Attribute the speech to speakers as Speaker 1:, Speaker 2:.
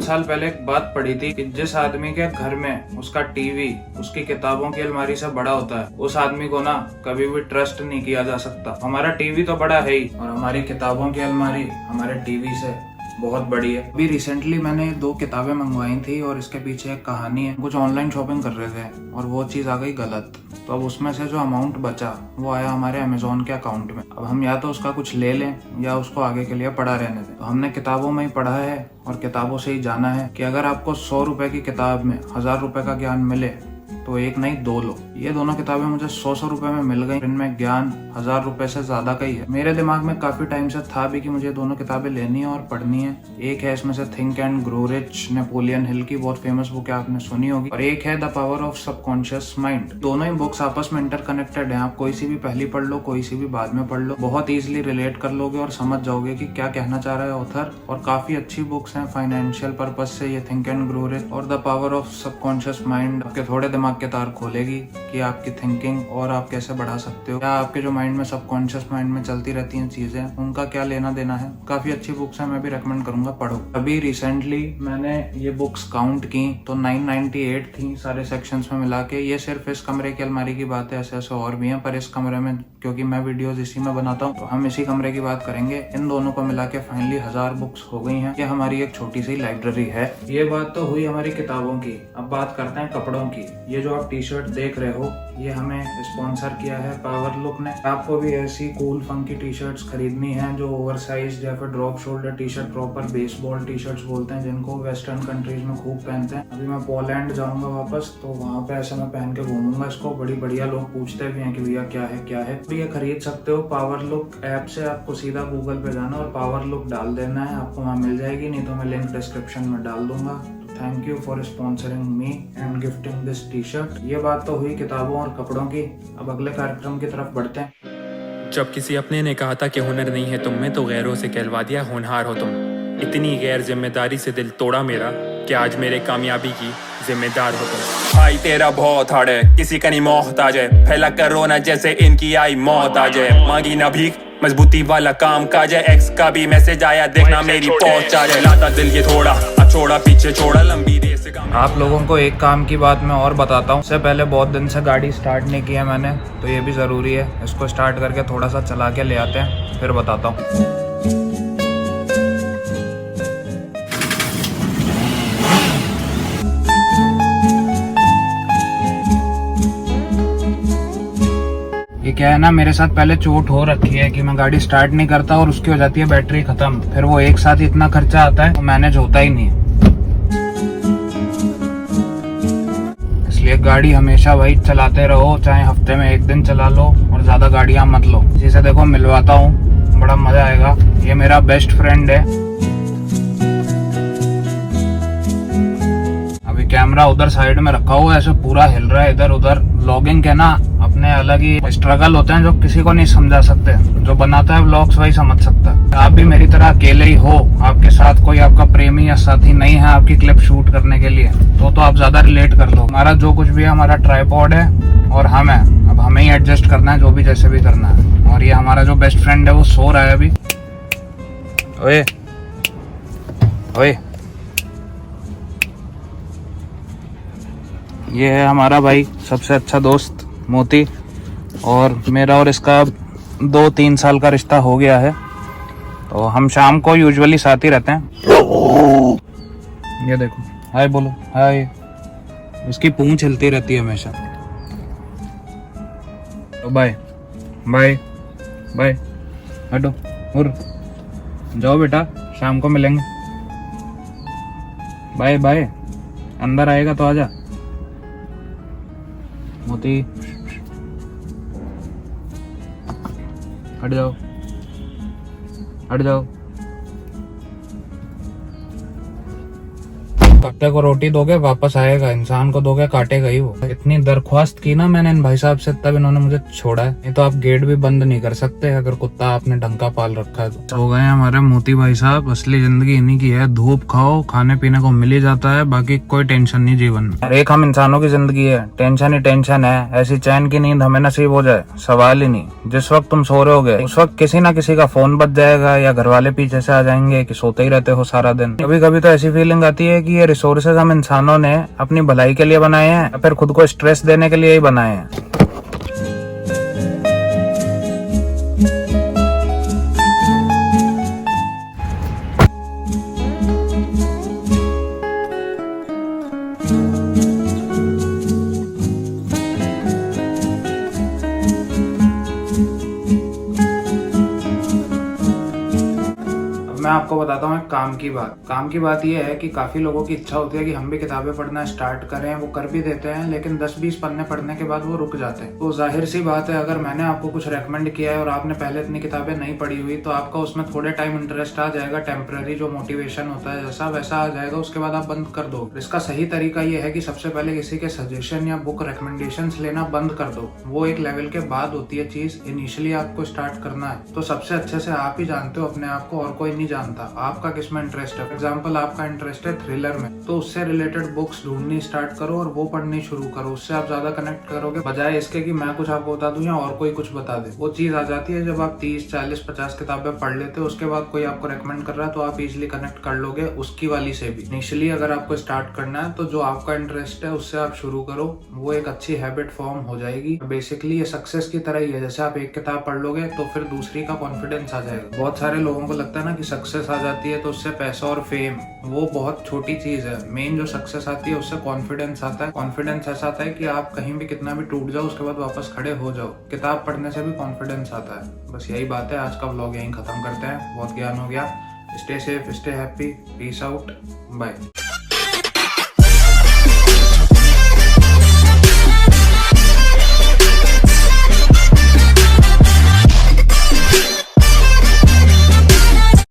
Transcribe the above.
Speaker 1: साल पहले एक बात पढ़ी थी कि जिस आदमी के घर में उसका टीवी उसकी किताबों की अलमारी से बड़ा होता है, उस आदमी को ना कभी भी ट्रस्ट नहीं किया जा सकता। हमारा टीवी तो बड़ा है ही, और हमारी किताबों की अलमारी हमारे टीवी से बहुत बड़ी है। अभी रिसेंटली मैंने 2 किताबें मंगवाई थी और इसके पीछे एक कहानी है। कुछ ऑनलाइन शॉपिंग कर रहे थे और वो चीज़ आ गई गलत, तो अब उसमें से जो अमाउंट बचा वो आया हमारे अमेजोन के अकाउंट में। अब हम या तो उसका कुछ ले लें या उसको आगे के लिए पड़ा रहने दें। तो हमने किताबों में ही पढ़ा है और किताबों से ही जाना है कि अगर आपको 100 रुपए की किताब में 1000 रुपए का ज्ञान मिले तो एक नहीं 2 लो। ये दोनों किताबें मुझे 100 रुपए में मिल गई। इनमें ज्ञान 1000 रुपए से ज्यादा का ही है। मेरे दिमाग में काफी टाइम से था भी कि मुझे दोनों किताबें लेनी है और पढ़नी है। एक है इसमें से think and grow rich, Napoleon Hill की बहुत फेमस बुक है, आपने सुनी होगी, और एक है the power of subconscious mind. दोनों ही बुक्स आपस में इंटरकनेक्टेड है। आप कोई सी भी पहली पढ़ लो, कोई सी भी बाद में पढ़ लो, बहुत इजिली रिलेट कर लोगे और समझ जाओगे कि क्या कहना चाह रहा है ऑथर। और काफी अच्छी बुक्स हैं फाइनेंशियल पर्पज से, ये थिंक एंड ग्रो रिच और the power of subconscious mind आपके थोड़े दिमाग के तार खोलेगी कि आपकी थिंकिंग और आप कैसे बढ़ा सकते हो, क्या आपके जो माइंड में सबकॉन्शियस माइंड में चलती रहती हैं चीजें, उनका क्या लेना देना है। काफी अच्छी बुक्स हैं, मैं भी रेकमेंड करूंगा, पढ़ो। अभी रिसेंटली मैंने ये बुक्स काउंट की तो 998 थी सारे सेक्शंस में मिला के। ये सिर्फ इस कमरे की अलमारी की बात है, ऐसे ऐसे और भी हैं, पर इस कमरे में क्योंकि मैं वीडियोस इसी में बनाता हूँ तो हम इसी कमरे की बात करेंगे। इन दोनों को मिला के फाइनली 1000 बुक्स हो गई हैं। ये हमारी एक छोटी सी लाइब्रेरी है। ये बात तो हुई हमारी किताबों की। अब बात करते हैं कपड़ों की। ये जो आप टी शर्ट देख रहे हो ये हमें स्पॉन्सर किया है पावर लुक ने। आपको भी ऐसी कूल फंकी टी शर्ट्स खरीदनी है जो ओवरसाइज या फिर drop shoulder T shirt, proper baseball T shirts बोलते हैं जिनको वेस्टर्न कंट्रीज में खूब पहनते हैं। अभी मैं पोलैंड जाऊंगा वापस तो वहाँ पे ऐसे मैं पहन के घूमूंगा इसको। बड़ी बढ़िया लोग पूछते भी हैं कि भैया क्या है क्या है। तो ये खरीद सकते हो पावर लुक ऐप से। आपको सीधा गूगल पे जाना और पावर लुक डाल देना है, आपको वहाँ मिल जाएगी, नहीं तो मैं लिंक डिस्क्रिप्शन में डाल दूंगा। Thank you for sponsoring me and gifting this T shirt. ये बात तो हुई किताबों और कपड़ों की। अब अगले कार्यक्रम की तरफ बढ़ते हैं।
Speaker 2: जब किसी अपने ने कहा था कि हुनर नहीं है तुम में, तो गैरों से कहलवा दिया होनहार हो तुम। इतनी गैर जिम्मेदारी से दिल तोड़ा मेरा कि आज मेरे कामयाबी की जिम्मेदार हो तुम। भाई तेरा बहुत हार्ड है, किसी का नहीं मोहताज है, फैला करोना जैसे इनकी आई मौत आ जाए। मांगी ना भीख, मजबूती वाला काम काज है। एक्स का भी मैसेज आया, देखना मेरी पहुंच आ जाए। लाता दिल ये थोड़ा छोड़ा पीछे छोड़ा, लंबी रेस का।
Speaker 1: आप लोगों को एक काम की बात मैं और बताता हूँ। इससे पहले बहुत दिन से गाड़ी स्टार्ट नहीं किया मैंने, तो ये भी ज़रूरी है। इसको स्टार्ट करके थोड़ा सा चला के ले आते हैं, फिर बताता हूँ। ये क्या है ना, मेरे साथ पहले चोट हो रखी है कि मैं गाड़ी स्टार्ट नहीं करता और उसकी हो जाती है बैटरी खत्म। फिर वो एक साथ इतना खर्चा आता है तो मैनेज होता ही नहीं। इसलिए गाड़ी हमेशा भाई चलाते रहो, चाहे हफ्ते में 1 दिन चला लो और ज्यादा गाड़ियां मत लो। जिसे देखो मिलवाता हूँ, बड़ा मजा आएगा। ये मेरा बेस्ट फ्रेंड है। अभी कैमरा उधर साइड में रखा हुआ है, ऐसे पूरा हिल रहा है इधर उधर। व्लॉगिंग के ना अपने अलग ही स्ट्रगल होते हैं जो किसी को नहीं समझा सकते। जो बनाता है व्लॉग्स वही समझ सकता है। आप भी मेरी तरह अकेले ही हो, आपके साथ कोई आपका प्रेमी या साथी नहीं है आपकी क्लिप शूट करने के लिए, तो आप ज्यादा रिलेट कर लो। हमारा जो कुछ भी है, हमारा ट्राइपॉड है और हम है। अब हमें ही एडजस्ट करना है, जो भी जैसे भी करना है। और ये हमारा जो बेस्ट फ्रेंड है वो सो रहा है अभी। ओए ओए, ये है हमारा भाई सबसे अच्छा दोस्त मोती, और मेरा और इसका 2-3 साल का रिश्ता हो गया है। तो हम शाम को यूजुअली साथ ही रहते हैं। ये देखो, हाय बोलो, हाय। इसकी पूंछ हिलती रहती है हमेशा। तो बाय बाय बाय, हटो और जाओ बेटा, शाम को मिलेंगे। Bye bye. अंदर आएगा तो आजा मोती। हट जाओ, हट जाओ। कुत्ते को रोटी दोगे वापस आएगा, इंसान को दोगे काटेगा ही वो। इतनी दरख्वास्त की ना मैंने इन भाई साहब से, तब इन्होंने मुझे छोड़ा है, नहीं तो आप गेट भी बंद नहीं कर सकते अगर कुत्ता आपने ढंग का पाल रखा है तो। हो गए हमारे मोती भाई साहब, असली जिंदगी इन्हीं की है। धूप खाओ, खाने पीने को मिल ही जाता है, बाकी कोई टेंशन नहीं जीवन में। हर एक हम इंसानों की जिंदगी है, टेंशन ही टेंशन है। ऐसी चैन की नींद हमें नसीब हो जाए सवाल ही नहीं। जिस वक्त तुम सो रहे होगे उस वक्त किसी ना किसी का फोन बज जाएगा या घर वाले पीछे से आ जाएंगे कि सोते ही रहते हो सारा दिन। कभी कभी तो ऐसी फीलिंग आती है कि ये रिसोर्सेज हम इंसानों ने अपनी भलाई के लिए बनाए हैं या फिर खुद को स्ट्रेस देने के लिए ही बनाए हैं। मैं आपको बताता हूँ एक काम की बात। काम की बात यह है कि काफी लोगों की इच्छा होती है कि हम भी किताबें पढ़ना स्टार्ट करें, वो कर भी देते हैं, लेकिन 10-20 पन्ने पढ़ने के बाद वो रुक जाते हैं। तो जाहिर सी बात है, अगर मैंने आपको कुछ रेकमेंड किया है और आपने पहले इतनी किताबें नहीं पढ़ी हुई तो आपका उसमें थोड़े टाइम इंटरेस्ट आ जाएगा, टेम्पररी जो मोटिवेशन होता है जैसा वैसा आ जाएगा, उसके बाद आप बंद कर दो। इसका सही तरीका ये है कि सबसे पहले किसी के सजेशन या बुक रिकमेंडेशन लेना बंद कर दो। वो एक लेवल के बाद होती है चीज, इनिशियली आपको स्टार्ट करना है तो सबसे अच्छे से आप ही जानते हो अपने आप को, और कोई नहीं जानता आपका किसमें इंटरेस्ट है। एग्जाम्पल, आपका इंटरेस्ट है थ्रिलर में, तो उससे रिलेटेड बुक्स ढूंढनी स्टार्ट करो और वो पढ़नी शुरू करो। उससे आप ज्यादा कनेक्ट करोगे, बजाय इसके कि मैं कुछ आपको बता दूं या और कोई कुछ बता दे। वो चीज आ जाती है जब आप 30, 40, 50 किताबें पढ़ लेते हो, उसके बाद कोई आपको रेकमेंड कर रहा है तो आप इजिली कनेक्ट कर लोगे उसकी वाली से भी। इनिशियली अगर आपको स्टार्ट करना है तो जो आपका इंटरेस्ट है उससे आप शुरू करो, वो एक अच्छी हैबिट फॉर्म हो जाएगी। बेसिकली ये सक्सेस की तरह ही है, जैसे आप एक किताब पढ़ लोगे तो फिर दूसरी का कॉन्फिडेंस आ जाएगा। बहुत सारे लोगों को लगता है ना कि सक्सेस आ जाती है तो उससे पैसा और फेम, वो बहुत छोटी चीज है। मेन जो सक्सेस आती है उससे कॉन्फिडेंस आता है। कॉन्फिडेंस ऐसा आता है कि आप कहीं भी कितना भी टूट जाओ उसके बाद वापस खड़े हो जाओ। किताब पढ़ने से भी कॉन्फिडेंस आता है। बस यही बात है। आज का व्लॉग यहीं खत्म करते हैं, बहुत ज्ञान हो गया। Stay safe, stay happy, peace out, bye.